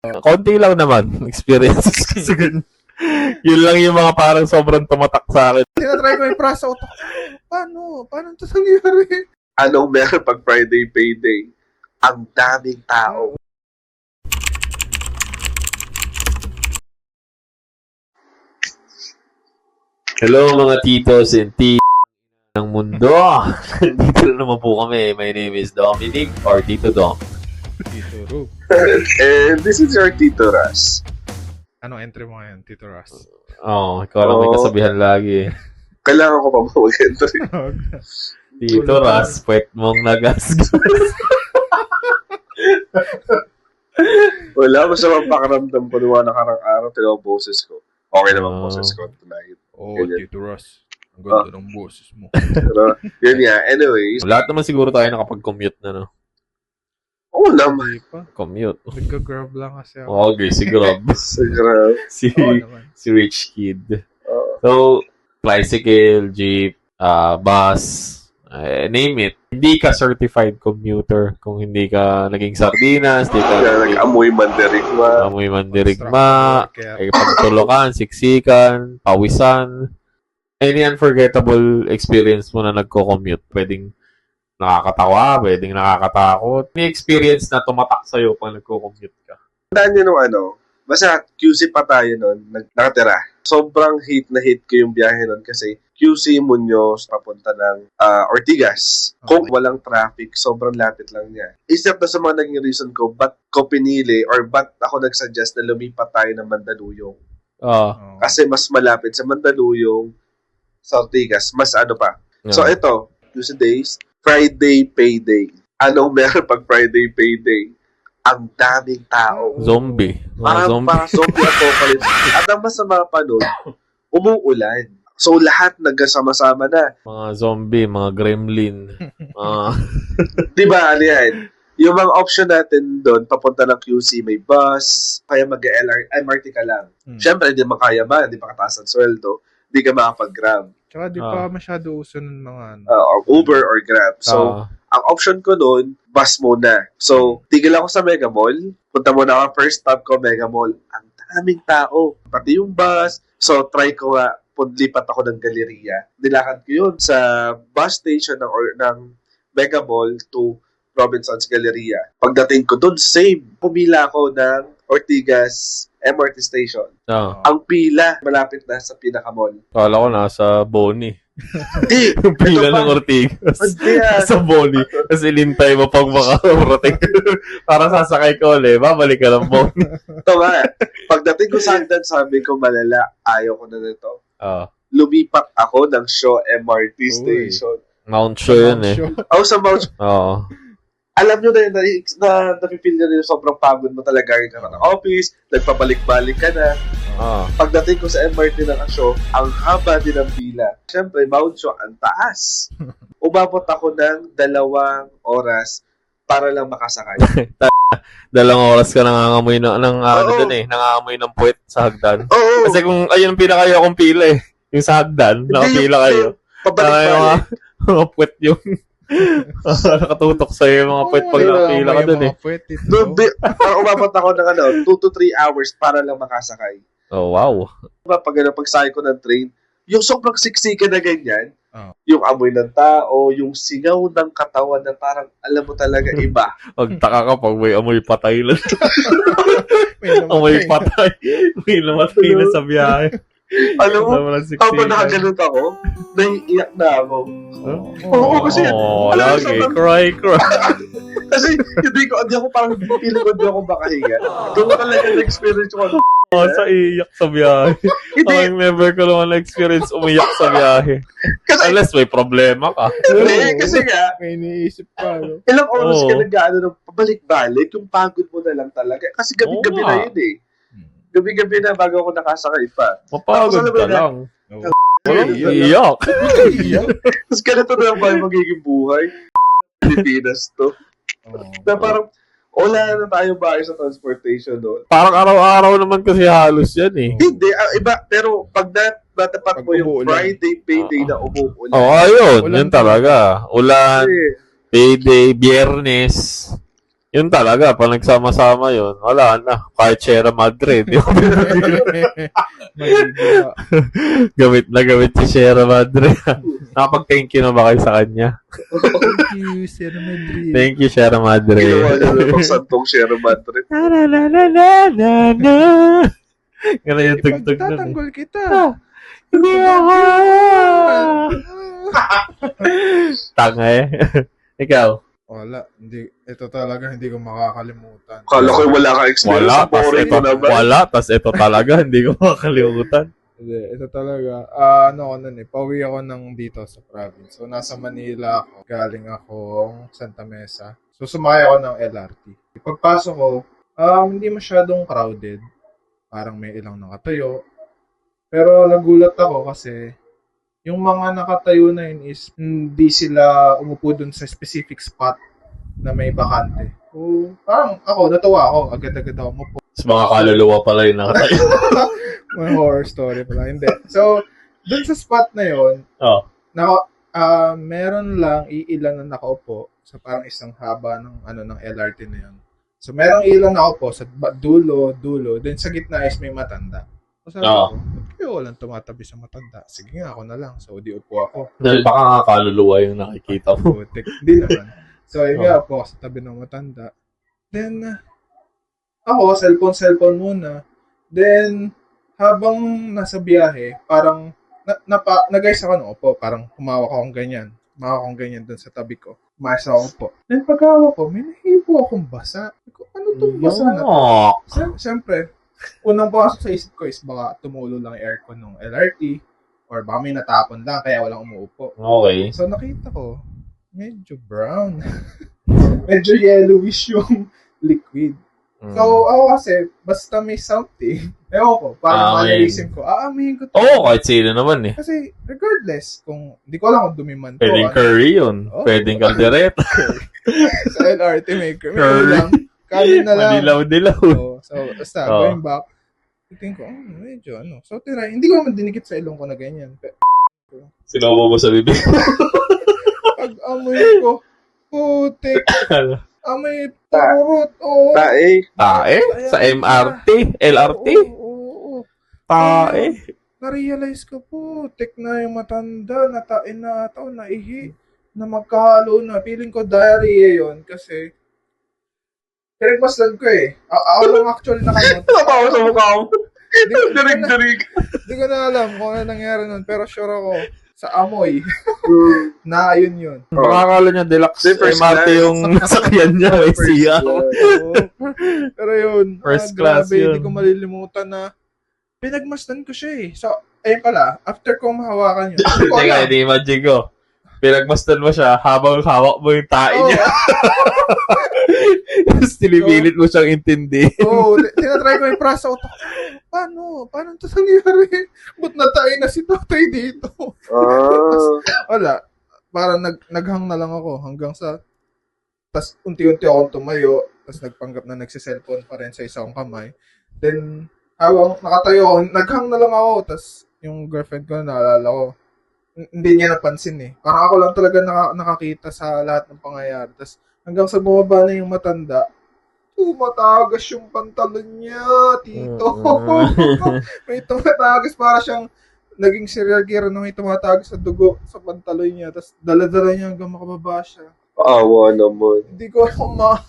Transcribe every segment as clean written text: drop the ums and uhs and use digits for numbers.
Konti lang naman experiences kasi yun lang yung mga parang sobrang tumatak sa akin. Tinatry ko yung process utak. Paano? Paano ito nangyari? Anong meron pag Friday payday? Ang daming tao. Hello mga titos and ng mundo. Dito na naman po kami. My name is Dominic or Tito Dom. Tito Ru. And this is your Tito Ras. Anong entry mo ngayon, Tito Ras? Ikaw lang may kasabihan lagi. Kailangan ko pa mag-entry. Tito Ras, puwet mong nagasgas. Wala ko sa pakiramdam ko nung nakarang araw, tinawag boses ko. Okay naman boses ko tonight. Ganyan. Tito Ras. Ang ganda ng boses mo. Pero, yun nga. Anyways. Lahat naman siguro tayo nakapag-commute na, no? Oo naman. Hindi pa. Commute. Nagka-grab lang kasi ako. Okay, si Grab. Siguro. si Rich Kid. So, tricycle, jeep, bus, name it. Hindi ka certified commuter kung hindi ka naging sardinas, hindi ka Nag-amoy mandirigma. amoy mandirigma, pagtulokan, siksikan, pawisan. Any unforgettable experience mo na nagko-commute? Pwedeng nakakatawa, pwedeng nakakatakot. May experience na tumatak sa'yo pag nagko-commute ka? Tandaan nyo nung basta QC pa tayo nun, nakatira. Sobrang hate na hate ko yung biyahe nun kasi QC Muñoz papunta ng Ortigas. Kung walang traffic, sobrang lapit lang niya. Isip na sa mga naging reason ko, ba't ko pinili or ba't ako nagsuggest na lumipat tayo ng Mandaluyong. Kasi mas malapit sa Mandaluyong, sa Ortigas, mas ano pa. So ito, QC days, Friday payday. Anong meron pag Friday payday? Ang daming tao. Zombie. Parang zombie apocalypse. At ang masama pa nun, umuulan. So, lahat nagkasama-sama na. Mga zombie, mga gremlin. Diba, ano yan? Yung mga option natin doon, papunta ng QC, may bus, kaya mag-MRT ka lang. Siyempre, hindi makaya ba, hindi makataas ang sweldo, hindi ka makapag-Grab. Tsaka di pa masyado uso ng mga Uber or Grab. So, ang option ko noon, bus muna. So, tigil ako sa Mega Mall. Punta muna ako, first stop ko, Mega Mall. Ang daming tao. Pati yung bus. So, try ko nga, lipat ako ng Galleria. Nilakad ko yun sa bus station ng Mega Mall to Robinson's Galleria. Pagdating ko doon, same. Pumila ako ng Ortigas MRT station. Ang pila, malapit na sa pinaka-mall. Kala ko nasa Boni. Hindi. Yung pila ng Ortigas. Sa Boni. Kasi ilintay mo pang makarating. Para sasakay ko ulit. Babalik ka ng Boni. Ito nga. Pagdating ko sa hagdan, sabi ko malala. Ayaw ko na nito. Lumipat ako ng Shaw MRT station. Mount Shaw yun eh. Sa Mount Shaw. Alam nyo na yun, napipil nyo na yung sobrang pagod mo talaga rin ka ng office, nagpabalik-balik ka na. Pagdating ko sa MRT ng Shaw, ang haba din ng pila. Siyempre, Mount Shaw, ang taas. Umabot ako ng 2 oras para lang makasakay. 2 oras ka nangangamoy nangangamoy ng puwet sa hagdan. Kasi kung ayun ang pinakayo kong pila eh. Yung sa hagdan, nakapila kayo. Pabalik-balik. Mga puwet yung nakatutok sa'yo yung mga puwet pag nakapila ka dun eh. Umabot ako ng 2 to 3 hours para lang makasakay. Oh, wow. Pagsakay ko ng train, yung sobrang siksikan na ganyan, yung amoy ng tao, yung singaw ng katawan na parang, alam mo talaga, iba. Pagtaka ka pag may amoy patay lang. Amoy patay. May namatay na sa biyahe. Alam mo, kapag nakagalit ako, naiiyak na ako. Oo, kasi lagi. Cry. Kasi hindi ako parang feeling ko hindi ako makahinga. Doon ko talaga na-experience ko. Sa iyak sa biyahe. Ang never ko naman na-experience umiyak sa biyahe. Unless may problema ka. Hindi, kasi nga, may iniisip ka. Ilang oras ka nag-ano, pabalik-balik, yung pagod mo na lang talaga. Kasi gabi-gabi na yun eh. Gabi-gabi na bago ako nakasakay pa. Mapagod ka lang. Iyak. Tapos ganito na ba yung magiging buhay? Pilipinas to. Na parang, wala na tayo bahay sa transportation doon. Parang araw-araw naman kasi halos yan eh. Hindi, iba. Pero pag natapat mo yung Friday payday na umuulan. Ayun. Yun talaga. Ulan, payday, biyernes. Yun talaga, pag nagsama-sama yun, wala na. Kahit Sierra Madre, di ba? Magigiwa. gamit si Sierra Madre. Nakapag-thank you na ba kayo sa kanya? Thank you, Sierra Madrid. Thank you, Sierra Madre. Ginawa niya na pagsantong Sierra Madrid. Na. Ganun yung tugtog nun. Ipagtatanggol kita. Hindi ako! Tanga eh. Ikaw? Wala. Hindi. Ito talaga hindi ko makakalimutan. Kala ko wala kang experience Wala, sa tas boring ito, mo naman. wala, tas ito talaga, hindi ko makakalimutan. Hindi. Ito talaga. Ano ko nun eh. Pauwi ako ng dito sa province. So, nasa Manila ako. Galing akong Santa Mesa. So, sumakay ako ng LRT. Pagpasok ko, hindi masyadong crowded. Parang may ilang nakatayo. Pero nagulat ako kasi yung mga nakatayo na yun is hindi sila umupo dun sa specific spot na may bakante. So, parang ako, natuwa ako. Agad-agad ako umupo. Sa mga kaluluwa pala yung nakatayo. May horror story pala. Hindi. So, dun sa spot na yun, Oh. meron lang iilan na nakaupo sa parang isang haba ng LRT na yun. So, merong ilan nakaupo sa dulo. Then sa gitna is may matanda. So, sabi ko, kaya walang tumatabi sa matanda. Sige nga, ako na lang. So, di upo ako. Dahil baka nga kaluluwa yung nakikita mo. Putik. Hindi naman. So, yun nga po, sa tabi ng matanda. Then, ako, cellphone muna. Then, habang nasa biyahe, parang, nag-ayos ako ng upo. Parang humawak akong ganyan. Humawak akong ganyan dun sa tabi ko. Umayos ako po. Then, pag-hawak ko, may nahipo akong basa. Ko, ano tong basa na to? Siyempre, unang pasok sa isip ko is baka tumulo lang yung aircon ng LRT or baka may natapon lang kaya walang umuupo. Okay. So, nakita ko, medyo brown. Medyo yellowish yung liquid. So, ako kasi, basta may something, ewan ko, parang malilisip ko, aamihin ko to. Oo, kahit sino naman eh. Kasi, regardless, kung, hindi ko alam kung dumiman to. Pwedeng curry yun. Oh. Pwedeng kaldereta. Sa LRT maker. May lang. Kanin na lang. Madilaw-dilaw. So, basta, going back, tingin ko, medyo ano. So, hindi ko naman dinikit sa ilong ko na ganyan. Sinubo mo sa bibig. Pag amoy ko, putik, amoy turot, oh. Tae. Tae? Sa MRT? LRT? Oo. Tae? Na-realize ko, putik na yung matanda, natain na ito, naihi, na magkahalo na. Feeling ko diarrhea yun kasi pinagmasdan ko eh. Ako lang actually nakamot. Napawa sa mukha mo. Dirig-dirig. Hindi ko na alam kung ano nangyari nun. Pero sure ako, sa amoy, na yun. Baka akala niya deluxe First MRT class. yung sakyan niya. May siya. Oo. Pero yun, First class grabe, yun. hindi ko malilimutan na pinagmasdan ko siya eh. So, ayun pala, after kong mahawakan yun, hindi ko Teka, alam. ini-imagine ko. Pinagmasdan mo siya habang hawak mo yung tae niya. Tapos tinipilit mo siyang intindi. Oo, tinatry ko yung prasa utak. Paano ito nangyari? Ba't natay na si tatay dito? Wala. Parang naghang na lang ako hanggang sa tas unti-unti akong tumayo, tas nagpanggap na nagsiselfone pa rin sa isang kamay. Then, habang nakatayo ako, naghang na lang ako, tas yung girlfriend ko naalala ko, hindi niya napansin eh. Parang ako lang talaga nakakita sa lahat ng pangyayari. Tas hanggang sa bumaba na yung matanda, tumatagas yung pantalon niya, tito. May tumatagas, para siyang naging serial killer na may tumatagas sa dugo sa pantalon niya. Tapos dala-dala niya hanggang makababa siya. Paawa naman. Hindi ko alam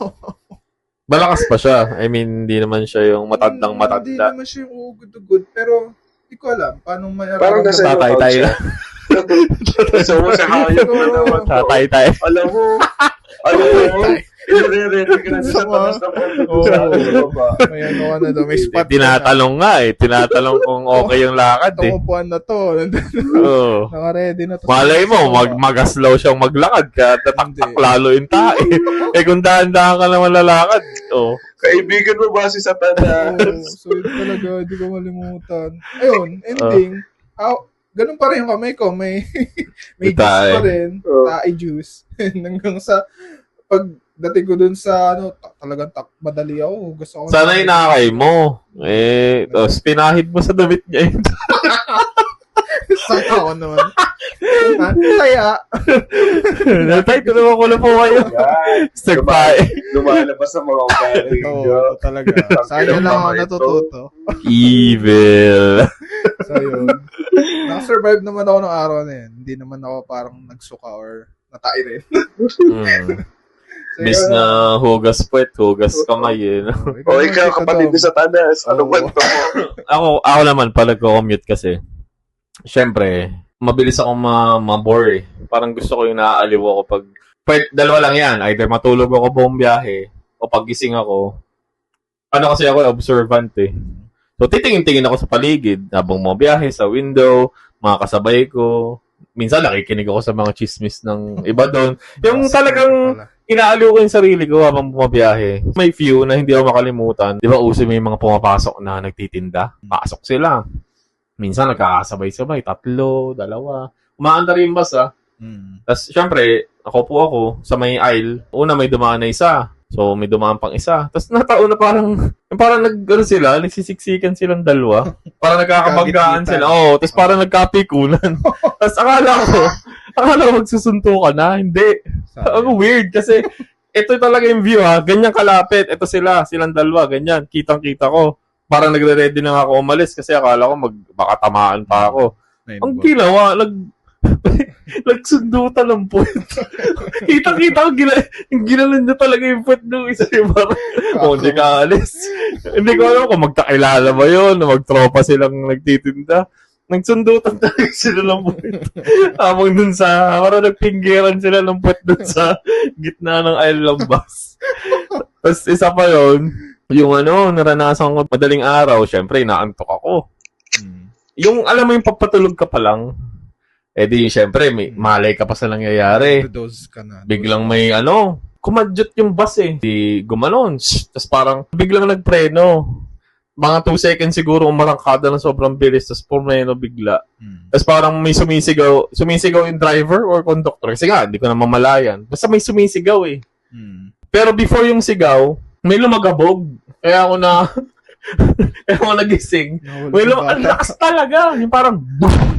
Malakas pa siya. I mean, hindi naman siya yung matandang Hindi matanda. naman siya yung ugod-ugod. Pero hindi ko alam paano may Parang nasa Tatay tayo. So, sa hayop na naman. Tatay tayo. Alam mo, i-re-ready ka na sa taas ng pagkakita. May ano ka na doon, may spot Tinatalong nga eh. Tinatalong kung okay yung lakad eh. Tumupuan na to. Oo. Naka-ready na to. Malay mo, mag-aslaw siyang maglakad ka, tataktak lalo yung tae. Eh kung dahan-dahan ka naman lalakad, oh. Kaibigan mo ba si Satana? So yun talaga, hindi ko malimutan. Ayun, ending. Ganun pa rin yung kamay ko. May juice Tae. pa rin. Tae juice. Hanggang sa pagdating ko dun sa talagang madali ako. Gusto ko Sana inakay mo. Eh, tapos pinahid mo sa damit niya yun. Isang taon nun. Kaya, Tay, tulungan ko na po kayo. Stagpay. Lumalabas sa mga ugali. ito talaga. Sa'yo lang ako natututo. Evil. So, yun. Nakasurvive naman ako ng araw na yun. Hindi naman ako parang nagsuka or natay rin. So, Miss yun. na hugas puwet, hugas kamay eh. No? O ikaw, kapatid ni Satanas, anong kwento mo? Ako naman, pag nagko-commute kasi, syempre, mabilis akong ma-bore eh. Parang gusto ko yung naaaliw ako pag, dalawa lang yan, either matulog ako buong biyahe, o paggising ako, kasi ako observant eh. So, titingin-tingin ako sa paligid, habang bumabiyahe, sa window, mga kasabay ko, minsan nakikinig ako sa mga chismis ng iba doon. Yung talagang inaaliw ko yung sarili ko habang bumabiyahe. May few na hindi ako makalimutan. Di ba uso may mga pumapasok na nagtitinda? Pasok sila. Minsan nagkakasabay-sabay, 3, 2. Umaandar yung bus Tapos syempre, ako sa may aisle. Una may dumaan na isa. So may dumaan pang isa. Tapos nataon na parang nagsisiksikan silang dalawa. Parang nagkakabanggaan sila. Tapos parang nagkapikunan. Tapos akala ko magsusuntukan na. Hindi. Ang weird kasi ito talaga yung view ganyan kalapit. Ito silang dalawa, ganyan. Kitang-kita ko. Parang nagre-ready na ako umalis kasi akala ko baka tamaan pa ako. Ang ginawa, nagsundutan ng puwet. Kita-kita ko, ginalan niya talaga yung puwet ng isa yung parang, hindi ka alis. Hindi ko alam kung magkakilala ba yun, na magtropa silang nagtitinda. Nagsundutan talaga sila ng puwet. Habang dun parang nagpinggiran sila ng puwet dun sa gitna ng aisle ng bus. Tapos isa pa yun, yung naranasan ko madaling araw, syempre, inaantok ako. Yung, alam mo yung papatulog ka pa lang, di, syempre, malay ka pa sa nangyayari. Biglang may, kumadyot yung bus Di, gumanon. Tapos parang, biglang nagpreno. Mga 2 seconds siguro, umarangkada ng sobrang bilis, tapos pumreno bigla. Tapos parang may sumisigaw yung driver or conductor. Kasi nga, hindi ko na mamalayan. Basta may sumisigaw Pero before yung sigaw, may lumagabog. Kaya ako nagising. Ang lakas talaga. Yung parang,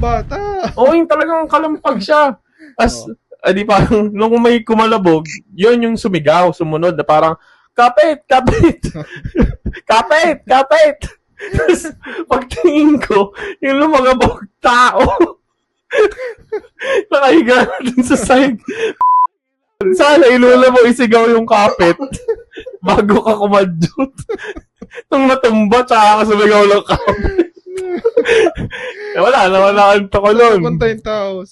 bata. yung talagang kalampag siya. As, di parang, nung may kumalabog, yun yung sumunod na parang, kapit! Kapit! Tapos, pagtingin ko, yung lumagabog tao. Nakahiga na dun sa side. Sana ilula mo isigaw yung kapit bago ka kumadyot. Nung matumba, tsaka ka sumigaw ng kapit. Wala ko nun. Punta yung tao.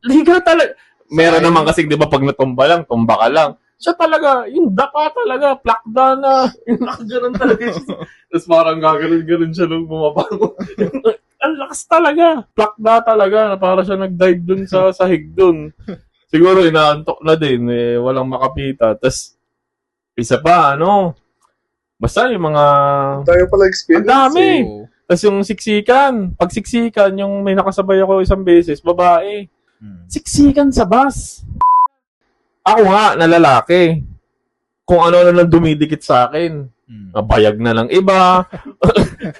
Liga talaga. Meron naman kasi, di ba, pag natumba lang, tumba ka lang. Siya talaga, yung dapa talaga, plakda na. Yung nakaganon talaga siya. Tapos parang gaganon siya nung bumabango. Ang lakas talaga. Plakda talaga, na para siya nag-dive dun sa sahig dun. Siguro inaantok na din, walang makapita. Tapos, isa pa, basta yung mga... Tayo pala experience. Ang dami! Tapos yung siksikan. Pag siksikan, yung may nakasabay ako isang beses, babae. Siksikan sa bus. Ako nga, na lalaki. Kung ano lang dumidikit sa akin. Bayag na lang iba.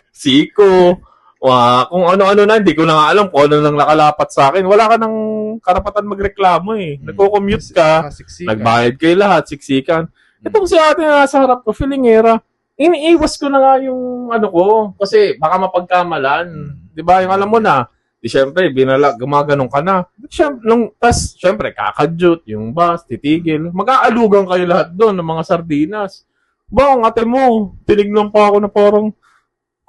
Siko. Kung ano-ano na, hindi ko na nga alam kung ano lang nakalapat sa akin. Wala ka ng karapatan magreklamo Nagko-commute ka, nagbayad kayo lahat, siksikan. Itong si ate na nasa harap ko, filingera, iniiwas ko na nga yung ko, kasi baka mapagkamalan. Diba? Yung alam mo na, di syempre, gumaganon ka na. Syempre, kakadyot, yung bus, titigil. Mag-aalugan kayo lahat doon ng mga sardinas. Ang ate mo, tinignan pa ako na parang,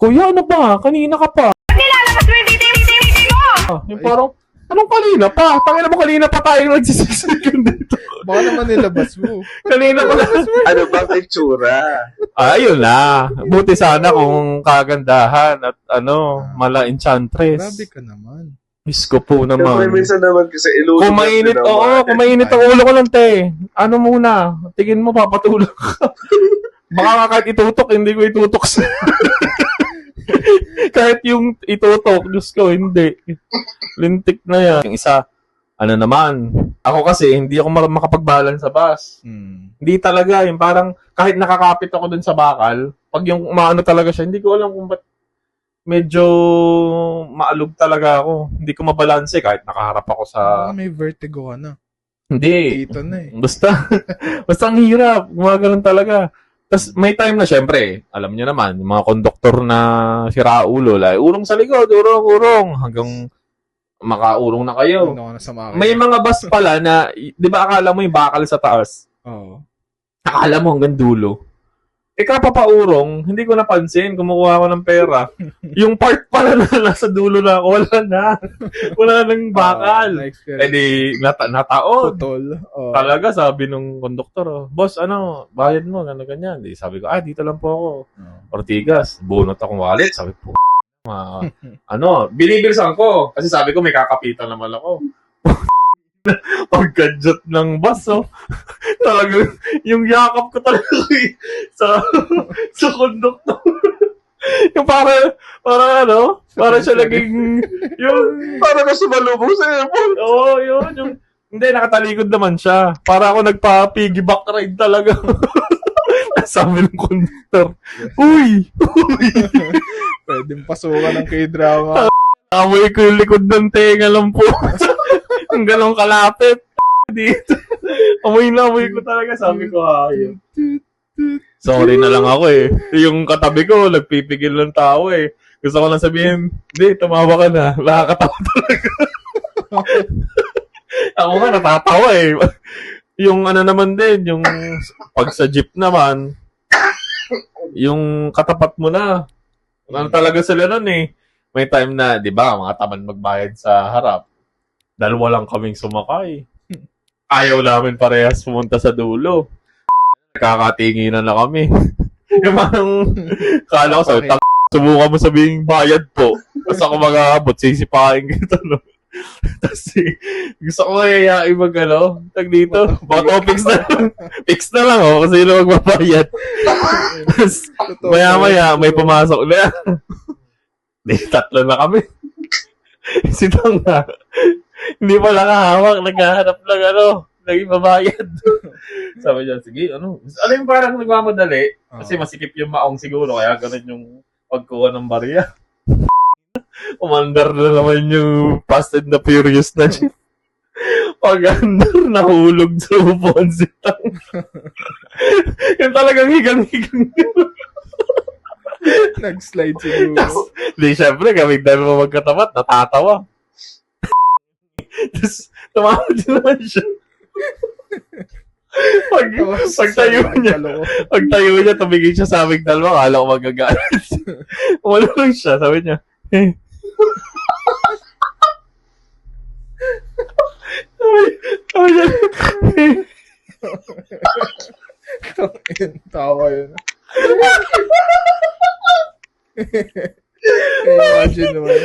Kuya, ano ba? Kanina ka pa. Nilalabas mo yung titi mo! Yung parang, anong kanina pa? Tangina mo, kanina pa tayo nagsisiksikan dito. Baka naman nilabas mo. Kanina pa. Ano bang itsura? Ayun na. Buti sana kung kagandahan at mala enchantress. Grabe ka naman. Diyos ko po Siyempre, naman. minsan naman kasi ilulog. Kung mainit ang ulo ko lang, te. Ano muna? Tingin mo, papatulog ka. Baka nga kahit itutok, hindi ko itutok sa... Kahit yung itutok, Diyos ko, hindi. Lintik na yan. Yung isa, naman, ako kasi, hindi ako makapag-balance sa bus. Hindi talaga, yung parang, kahit nakakapit ako dun sa bakal, pag yung umaano talaga siya, hindi ko alam kung ba't medyo maalog talaga ako. Hindi ko mabalanse kahit nakaharap ako sa... May vertigo ka na. Hindi. Dito na eh. Basta ang hirap. Gumaganon talaga. Tapos may time na syempre, alam niyo naman, yung mga konduktor na siraulo, urong sa likod, urong, hanggang makaurong na kayo. Ano ka na sa makina? May mga bus pala na, di ba akala mo yung bakal sa taas? Oo. Akala mo hanggang dulo. Kapapaurong, hindi ko napansin, kumukuha ko ng pera. Yung part pala na nasa dulo na ako, wala na. Wala nang bakal. Eh di, nataon. Putol. Talaga, sabi nung konduktor, boss, bayad mo, ganyan. Di, sabi ko, dito lang po ako. Ortigas, bunot akong wallet. Sabi po, binibilisan ko. Kasi sabi ko, may kakapitan naman ako. Pagka-jet ng bus, talaga, yung yakap ko talaga sa konduktor. Yung para siya naging, yung, Para ka sumalubong sa airport. Oo, yun. Hindi, nakatalikod naman siya. Para ako nagpa-piggyback ride talaga. Sabi ng konduktor, Uy! Pwedeng pasukan ng K-drama. Amoy ko yung likod ng tenga lang po. Ang galong kalapit. Dito. Amoy ko talaga. Sabi ko, hayop. Sorry na lang ako eh. Yung katabi ko, nagpipigil ng tao eh. Gusto ko lang sabihin, hindi, tumawa ka na. Nakakatawa talaga. Ako nga, natatawa eh. Yung naman din, yung pag sa jeep naman, yung katapat mo na. Talaga sila nun eh. May time na, di ba, mga taman magbayad sa harap. Dalawa lang kaming sumakay. Ayaw namin parehas pumunta sa dulo. Nakakatinginan na kami. Yung parang, kala ko sa'yo, subukan mo sabihing bayad po. Tapos ako mag-aabot, sisipahin kita, no? Tapos gusto ko kayayain tag dito. Baka fix na lang, kasi sino magbabayad. Tapos, maya-maya, may pumasok na. Tatlo na kami. Sitang na. Hindi pa nakahawak, naghahanap lang naging babayad. Sabi niya, sige, alam yung parang nagmamadali, kasi masikip yung maong siguro, kaya ganun yung pagkuha ng barya. Umandar na naman yung Fast and the Furious na jeep. Pag-andar, nahulog sa upuan sitang. Yung talagang higang-higang. Nag-slide siguro. Di, syempre, kami dalawa magkatapat, natatawa. Tapos, tumawa din naman siya. Pagtayo niya, tumigil siya sa aming dalawa, kala ko magagalit. Wala lang siya, sabi niya, sabi niya, Tawa yun. Imagine naman.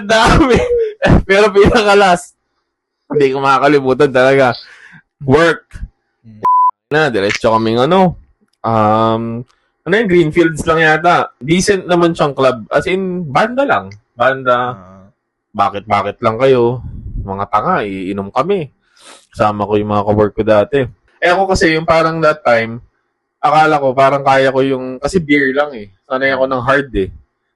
dami. Pero pinaka-last, hindi ko makakalimutan talaga. Work. Diretso kaming yung Greenfields lang yata. Decent naman siyang club. As in, banda lang. Banda. Bakit lang kayo? Mga tanga, iinom kami. Kasama ko yung mga ka-work ko dati. Ako kasi yung parang that time, akala ko parang kaya ko yung, kasi beer lang eh. Sanay ako ng hard eh.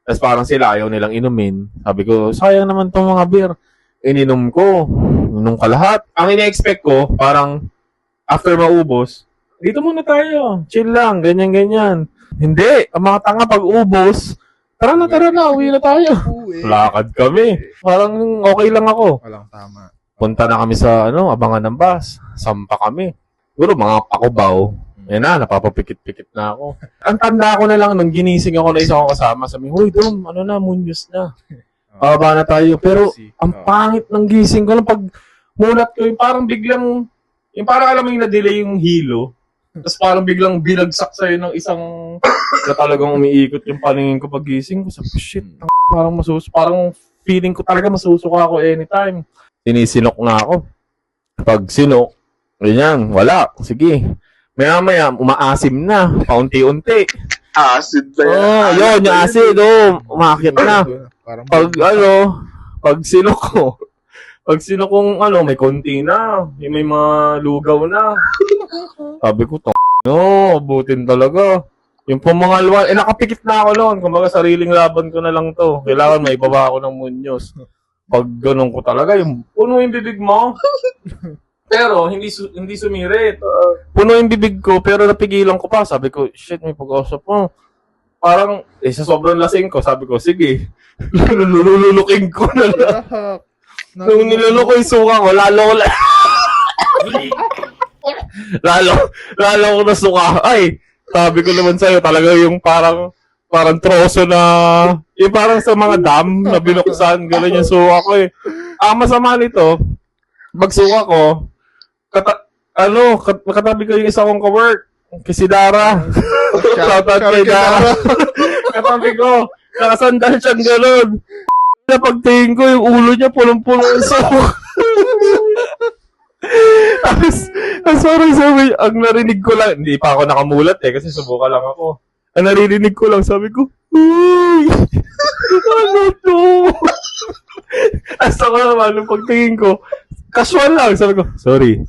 Tapos parang sila ayaw nilang inumin. Sabi ko, sayang naman tong mga beer. Ininom ko. Inom ka lahat. Ang ina-expect ko, parang after maubos, dito muna tayo. Chill lang. Ganyan. Hindi. Ang mga tanga pag ubos, tara na. Uwi na tayo. Lakad kami. Parang okay lang ako. Walang tama. Punta na kami sa abangan ng bus. Sampa kami. Siguro mga pakubaw. Yan na, napapapikit-pikit na ako. Ang tanda ko na lang nung ginising ako na isa kong kasama. Sabi, huy, Dom, Munyos na. Baba na tayo. Pero, ang pangit ng gising ko lang pag mulat ko, yung parang biglang, yung parang alam mo yung na-delay yung hilo. Tapos parang biglang binagsak sa'yo ng isang na talagang umiikot yung paningin ko pag gising ko. Sabi, shit, parang feeling ko talaga masusuka ako anytime. Sinisinok na ako. Pag sinok, ganyan, wala. Sige. Maya, umaasim na. Paunti-unti. Acid na yan. Yun, yung acid. Umakit na. Pag sinok ko, may konti na. May mga lugaw na. Sabi ko, abutin talaga. Yung pumangalwa, nakapikit na ako noon. Kumbaga, sariling laban ko na lang to. Kailangan may baba ako ng Muñoz. Pag ganun ko talaga, yung puno yung bibig mo. Pero, hindi sumirit. Puno yung bibig ko, pero napigilan ko pa. Sabi ko, shit, may pag-usap mo. Parang, sa sobrang lasing ko, sabi ko, sige. Lululuking ko na lang. Nung nilulo ko yung suka ko, lalo ko na suka. Ay, sabi ko naman sa'yo, talaga yung parang troso na, yung parang sa mga dam na binuksan, gano'n yung suka ko eh. Ang masama nito, magsuka ko, katabi ko yung isa kong ka-work, si Dara. Shoutout kay Dara. Katabi ko, nakasandal siyang gano'n. Pagtingin ko, yung ulo niya punong-puno yung suka. Tapos parang sabi, ang narinig ko lang, hindi pa ako nakamulat kasi subukan lang ako. Ang narinig ko lang, sabi ko, uy! Ano to? Tapos ako naman, nung pagtingin ko, casual lang, sabi ko, sorry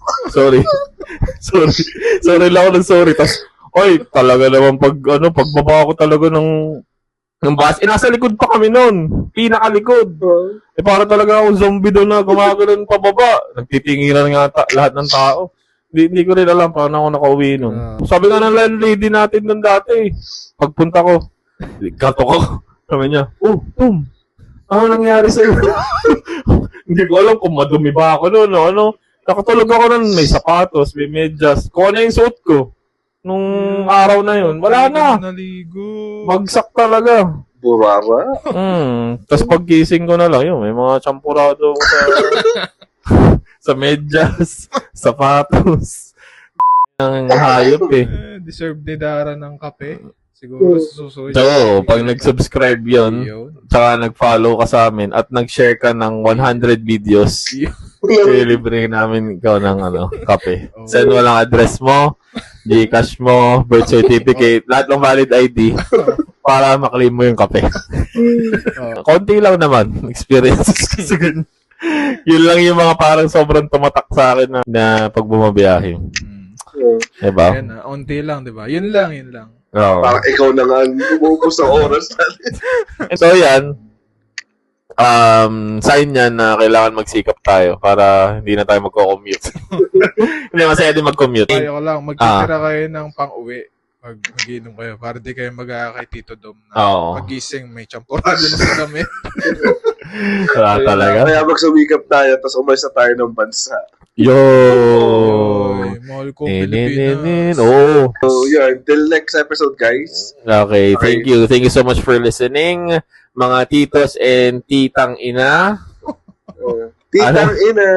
lang ako ng sorry. Tapos, oy, talaga naman pagbaba ko talaga ng bus. Nasa likod pa kami noon. Pinakalikod. Para talaga akong zombie doon na gumagano'n pababa. Nagtitingilan nga lahat ng tao. Hindi ko rin alam paano ako nakauwi noon. Sabi nga ng landlady natin noon dati. Pagpunta ko, gato ko. Sabi niya, Tom, ano nangyari sa'yo? Hindi ko alam kung madumi ba ako noon. Nakatulog ako noon, may sapatos, may medyas. Kung ano yung suot ko. Nung araw na yun, wala na. Naligo. Bagsak talaga. Burara. Tapos pagkising ko na lang, yun, may mga champurado ako sa medyas, sapatos. Ang hayop eh. Deserve ni Dara ng kape. Siguro susunod. So, pag nag-subscribe yun, tsaka nag-follow ka sa amin, at nag-share ka ng 100 videos, libre namin ikaw ng kape. Send mo lang address mo, Gcash mo, birth certificate, lahat ng valid ID para maklaim mo yung kape. Konti lang naman experiences kasi ganun. Yun lang yung mga parang sobrang tumatak sa akin na pag bumabiyahe. Diba? Yan, unti lang, diba? Yun lang. Oo. Parang ikaw na nga bumubos ng oras natin. So yan, sign yan na kailangan magsikap tayo para hindi na tayo magko-commute. Hindi, masaya din mag-commute. Kaya ko lang, magtitira kayo ng pang-uwi pag mag-inom kayo para di kayo kay Tito Dom na pagising may champurado na sa kami. Wala talaga. Kaya magsumikap tayo tapos umalis na tayo ng bansa. Yo! Mahal ko Pilipinas. So yun, till next episode guys. Okay, thank you. Thank you so much for listening, mga titos and titang ina. Titang ina.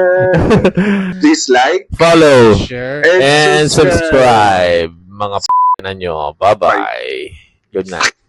Please like, Follow, Share, and subscribe. Mga na nyo. Bye-bye. Good night.